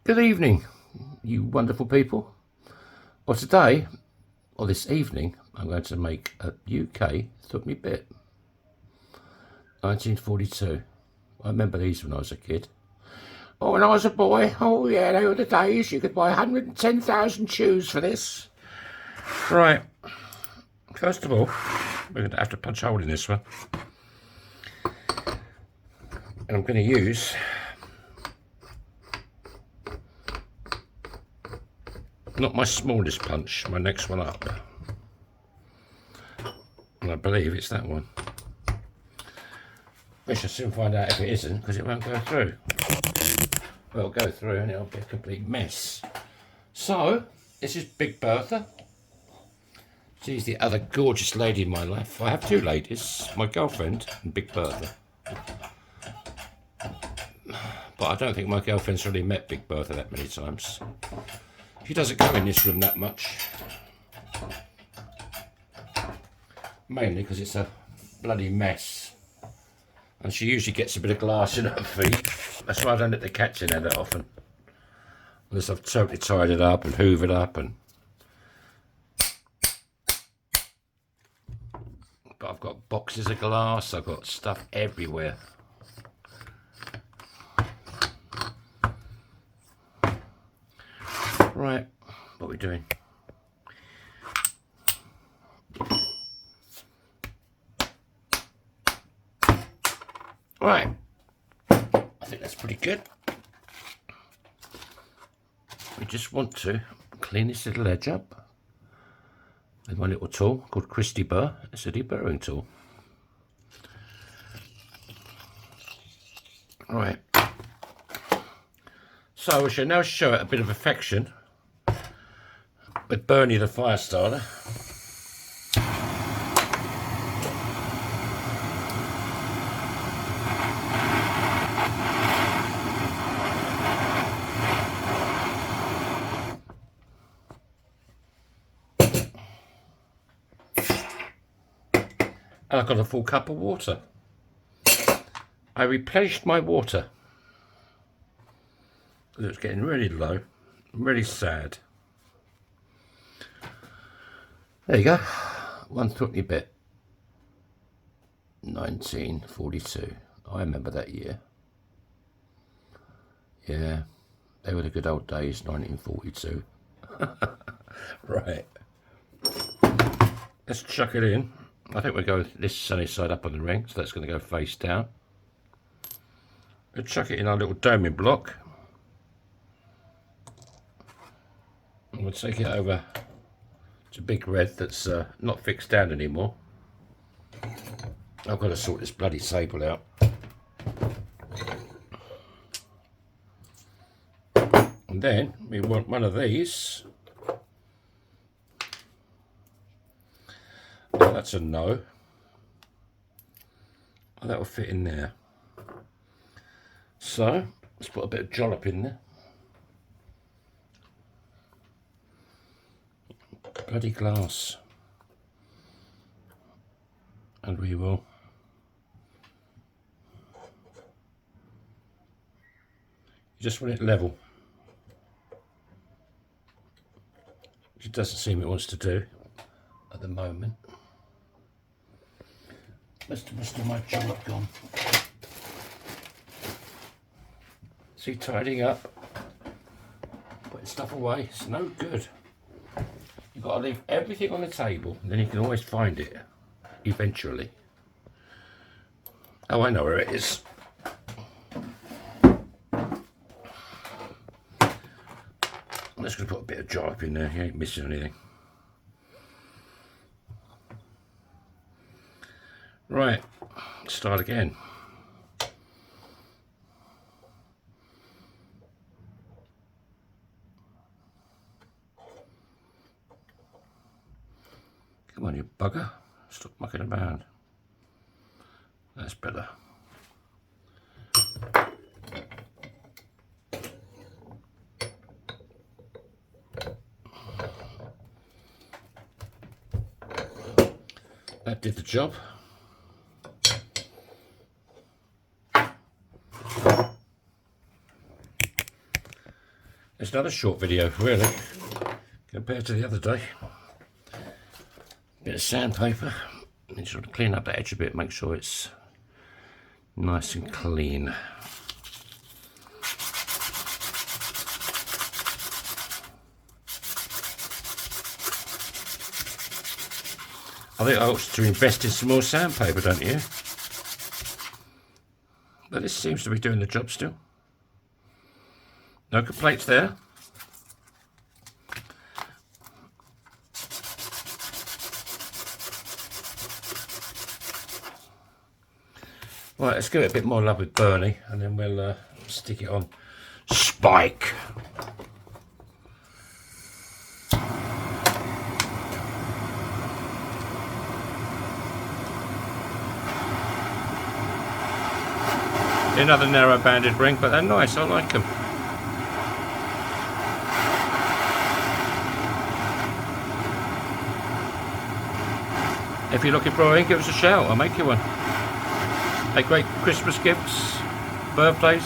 Good evening, you wonderful people. Well, today, or this evening, I'm going to make a UK Threepenny Bit. 1942. I remember these when I was a kid. Oh, when I was a boy, oh yeah, they were the days you could buy 110,000 shoes for this. Right, first of all, we're going to have to punch a hole in this one. And I'm going to use not my smallest punch, my next one up. And I believe it's that one. We shall soon find out if it isn't, because it won't go through. Well, it'll go through and it'll be a complete mess. So, this is Big Bertha. She's the other gorgeous lady in my life. I have two ladies, my girlfriend and Big Bertha. But I don't think my girlfriend's really met Big Bertha that many times. She doesn't go in this room that much. Mainly because it's a bloody mess. And she usually gets a bit of glass in her feet. That's why I don't let the cats in there that often. Unless I've totally tied it up and hoovered up and... But I've got boxes of glass, I've got stuff everywhere. Right, what are we doing? Right, I think that's pretty good. We just want to clean this little edge up with my little tool called Christy Burr. It's a deburring tool. Right, so we shall now show it a bit of affection with Bernie the fire starter. And I've got a full cup of water. I replenished my water. It's getting really low, really sad. There you go, 1 Threepenny Bit, 1942. I remember that year. Yeah, they were the good old days, 1942. Right, let's chuck it in. I think we'll go with this sunny side up on the ring, so that's going to go face down. We'll chuck it in our little doming block. And we'll take it over to Big Red that's not fixed down anymore. I've got to sort this bloody table out. And then we want one of these. Oh, that's a no. Oh, that will fit in there. So let's put a bit of jollop in there. Bloody glass. And we will you just want it level, which it doesn't seem it wants to do at the moment. Most of my jollop gone. See, tidying up, putting stuff away, it's no good. You've got to leave everything on the table, and then you can always find it eventually. Oh, I know where it is. I'm just going to put a bit of jollop in there. You ain't missing anything. Right, start again. Come on, you bugger. Stop mucking about. That's better. That did the job. It's another short video, really, compared to the other day. Bit of sandpaper. And just want to clean up the edge a bit, make sure it's nice and clean. I think I ought to invest in some more sandpaper, don't you? But this seems to be doing the job still. No complaints there. Right, let's give it a bit more love with Bernie, and then we'll stick it on Spike. Another narrow banded ring, but they're nice, I like them. If you're looking for a ring, give us a shout, I'll make you one. Make great Christmas gifts, birthdays,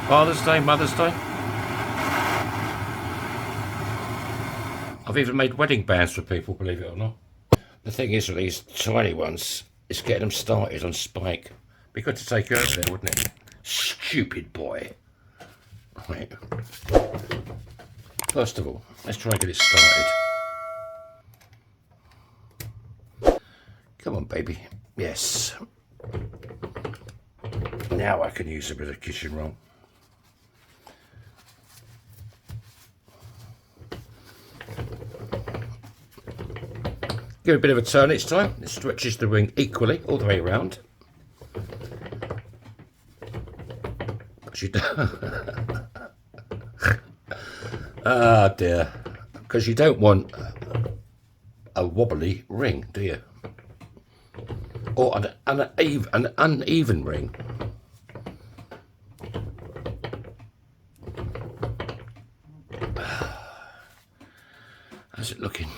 Father's Day, Mother's Day. I've even made wedding bands for people, believe it or not. The thing is with these tiny ones, it's getting them started on Spike. Be good to take you over there, wouldn't it? Stupid boy. Right. First of all, let's try and get it started. Come on, baby. Yes. Now I can use a bit of kitchen roll. Give it a bit of a turn each time. It stretches the ring equally all the way around. Ah dear. Because you don't want a wobbly ring, do you? Or an uneven ring. How's it looking?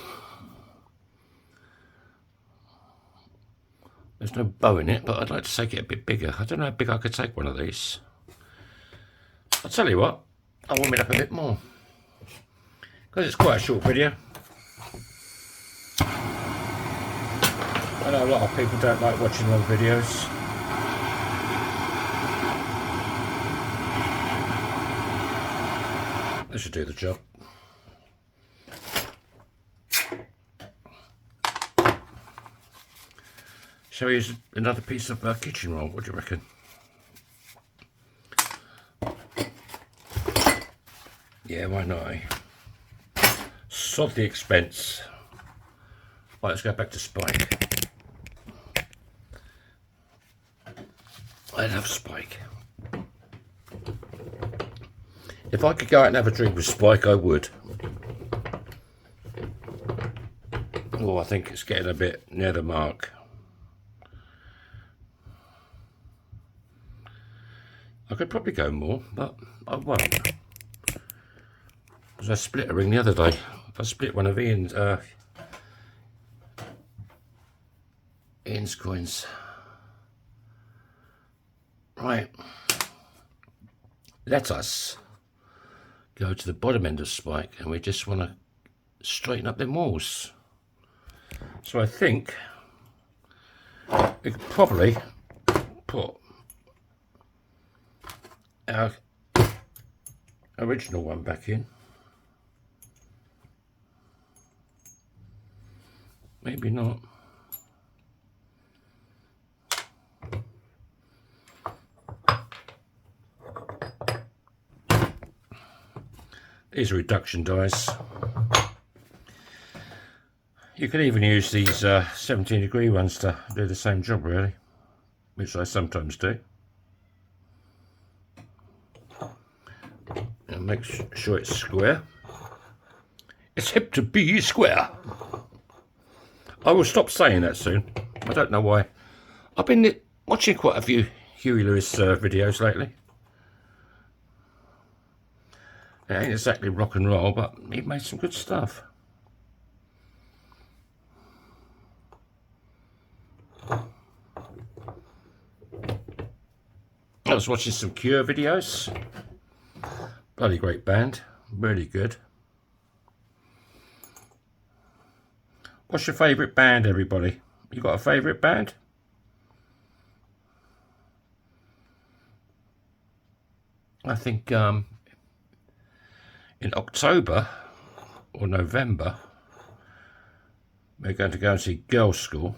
There's no bow in it, but I'd like to take it a bit bigger. I don't know how big I could take one of these. I'll tell you what, I'll warm it up a bit more. Because it's quite a short video. I know a lot of people don't like watching long videos. This should do the job. Shall we use another piece of kitchen roll? What do you reckon? Yeah, why not, eh? Sod the expense. Right, let's go back to Spike. I love Spike. If I could go out and have a drink with Spike, I would. Oh, I think it's getting a bit near the mark. I could probably go more, but I won't. Because I split a ring the other day. If I split one of Ian's coins. Right. Let us go to the bottom end of Spike, and we just want to straighten up them walls. So I think we could probably put our original one back in. Maybe not. These are reduction dies. You can even use these 17-degree ones to do the same job, really, which I sometimes do. And make sure it's square. It's hip to be square. I will stop saying that soon. I don't know why. I've been watching quite a few Huey Lewis videos lately. It ain't exactly rock and roll, but he made some good stuff. I was watching some Cure videos. Bloody great band. Really good. What's your favourite band, everybody? You got a favourite band? I think in October or November we're going to go and see Girls' School.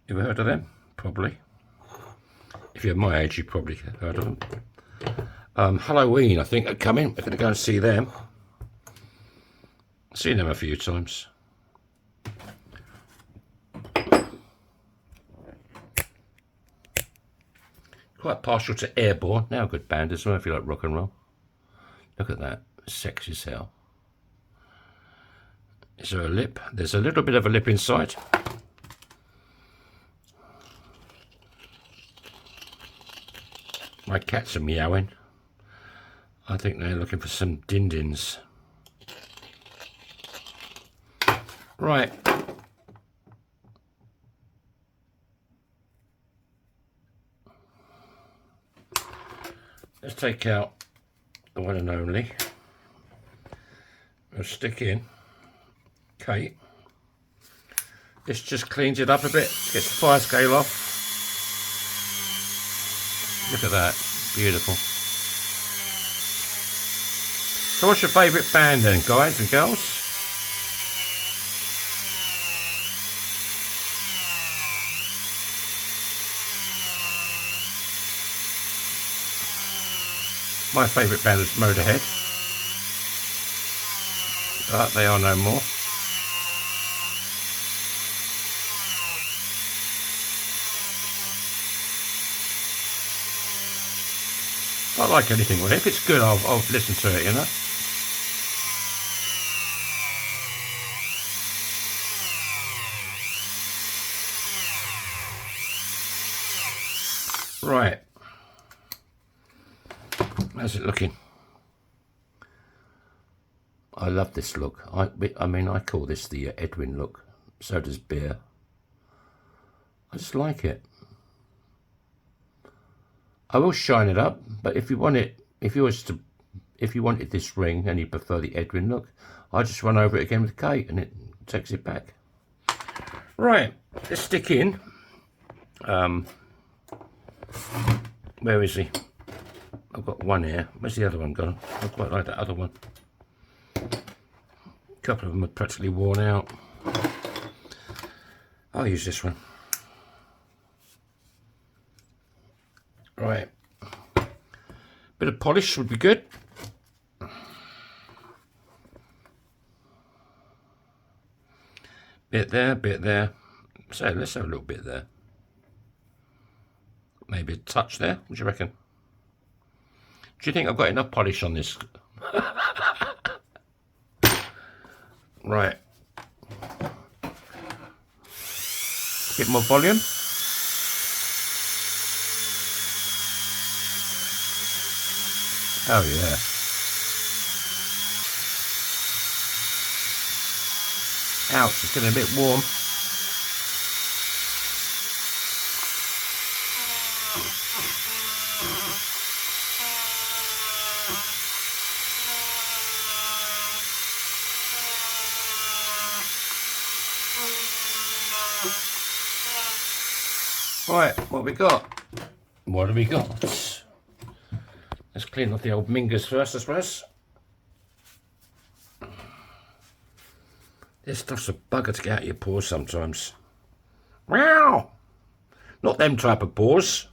You ever heard of them? Probably. If you're my age, you've probably heard of them. Halloween, I think, are coming. We're going to go and see them. Seen them a few times. Quite partial to Airborne. Now a good band as well if you like rock and roll. Look at that. Sexy as hell. Is there a lip? There's a little bit of a lip inside. My cats are meowing. I think they're looking for some din-dins. Right. Let's take out the one and only. We'll stick in Kate. This just cleans it up a bit, gets the fire scale off. Look at that, beautiful. So what's your favourite band then, guys and girls? My favourite band is Motorhead, but they are no more. I like anything with it. If it's good, I'll listen to it, you know. Right. How's it looking? I love this look. I mean, I call this the Edwin look. So does Beer. I just like it. I will shine it up, but if you want it, if you wanted this ring and you prefer the Edwin look, I just run over it again with Kate and it takes it back. Right, let's stick in. Where is he? I've got one here. Where's the other one gone? I quite like that other one. A couple of them are practically worn out. I'll use this one. Right. Bit of polish would be good. Bit there, bit there. So let's have a little bit there. Maybe a touch there. What do you reckon? Do you think I've got enough polish on this? Right. Bit more volume. Oh yeah. Ouch, it's getting a bit warm. Right, what we got? What have we got? Let's clean off the old mingers first, I suppose. This stuff's a bugger to get out of your paws sometimes. Wow! Not them type of paws.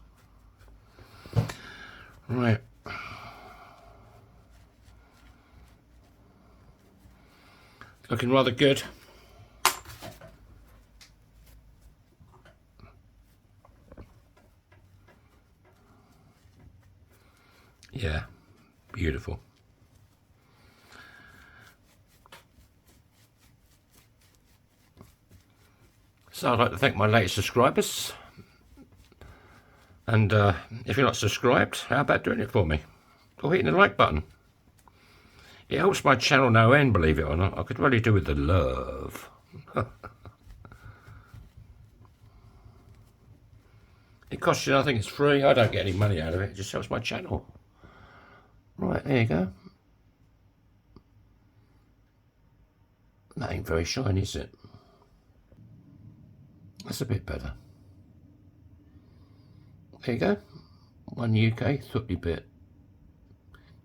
Right. Looking rather good. Yeah, beautiful. So I'd like to thank my latest subscribers. And if you're not subscribed, how about doing it for me? Or hitting the like button. It helps my channel no end, believe it or not. I could really do with the love. It costs you nothing, it's free. I don't get any money out of it. It just helps my channel. Right, there you go. That ain't very shiny, is it? That's a bit better. There you go. One UK thutty bit.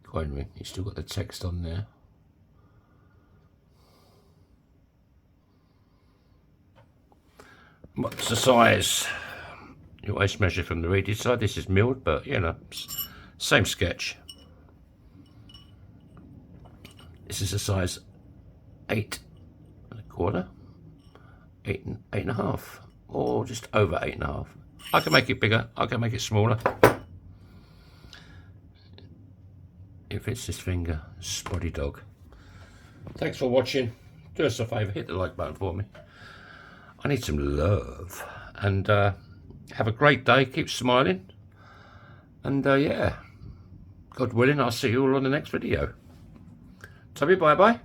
Coin ring. You still got the text on there. What's the size? You always measure from the reading side. This is milled, but you know, same sketch. This is a size 8 1/4, 8.5, or just over 8.5. I can make it bigger. I can make it smaller. It fits this finger. Spotty dog. Thanks for watching. Do us a favour, hit the like button for me. I need some love. And have a great day. Keep smiling. And yeah, God willing, I'll see you all on the next video. Tell me bye-bye.